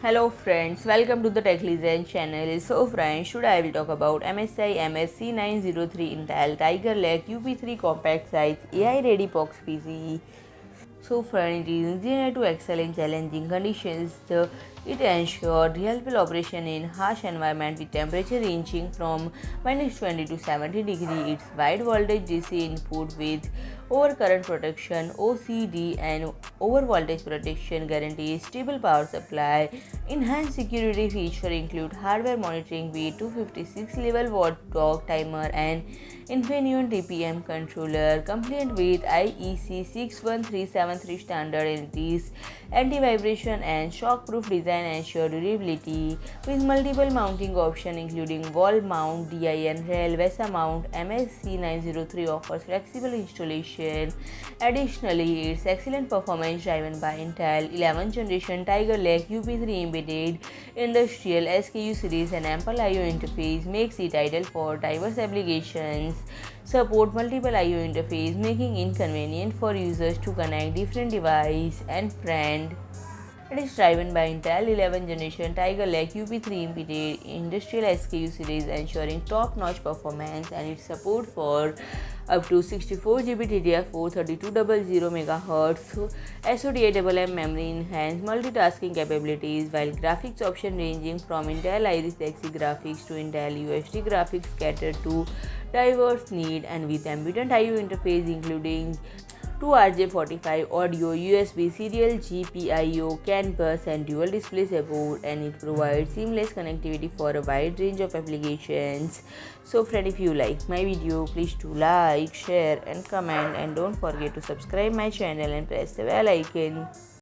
Hello friends, welcome to the Tech Legend channel. So friends, today I will talk about MSI MS-C903 Intel Tiger Lake-UP3 compact size AI ready box PC. So friends, it is engineered to excel in challenging conditions. It ensures reliable operation in harsh environment with temperature ranging from -20 to 70 degrees. Its wide voltage DC input with overcurrent protection OCD and overvoltage protection guarantees stable power supply. Enhanced security features include hardware monitoring with 256 level watchdog timer and Infineon TPM Controller compliant with IEC 61373 standard. It is anti-vibration and shockproof design ensure durability with multiple mounting options including wall mount, DIN rail, VESA mount. MS-C903 offers flexible installation. Additionally, its excellent performance driven by Intel 11th generation Tiger Lake-UP3 Embedded industrial SKU Series and ample I/O interface makes it ideal for diverse applications. Support multiple I/O interface, making it inconvenient for users to connect different devices and friends. It is driven by Intel 11th generation Tiger Lake-UP3 Embedded industrial SKU series, ensuring top-notch performance, and its support for up to 64 GB DDR4, 3200 MHz SODIMM memory, enhanced multitasking capabilities, while graphics option ranging from Intel Iris Xe graphics to Intel UHD Graphics cater to diverse need, and with ambient I/O interface including 2RJ45 audio, USB serial, GPIO, CANbus, and dual display support, and it provides seamless connectivity for a wide range of applications. So friend, if you like my video, please do like, share and comment, and don't forget to subscribe my channel and press the bell icon.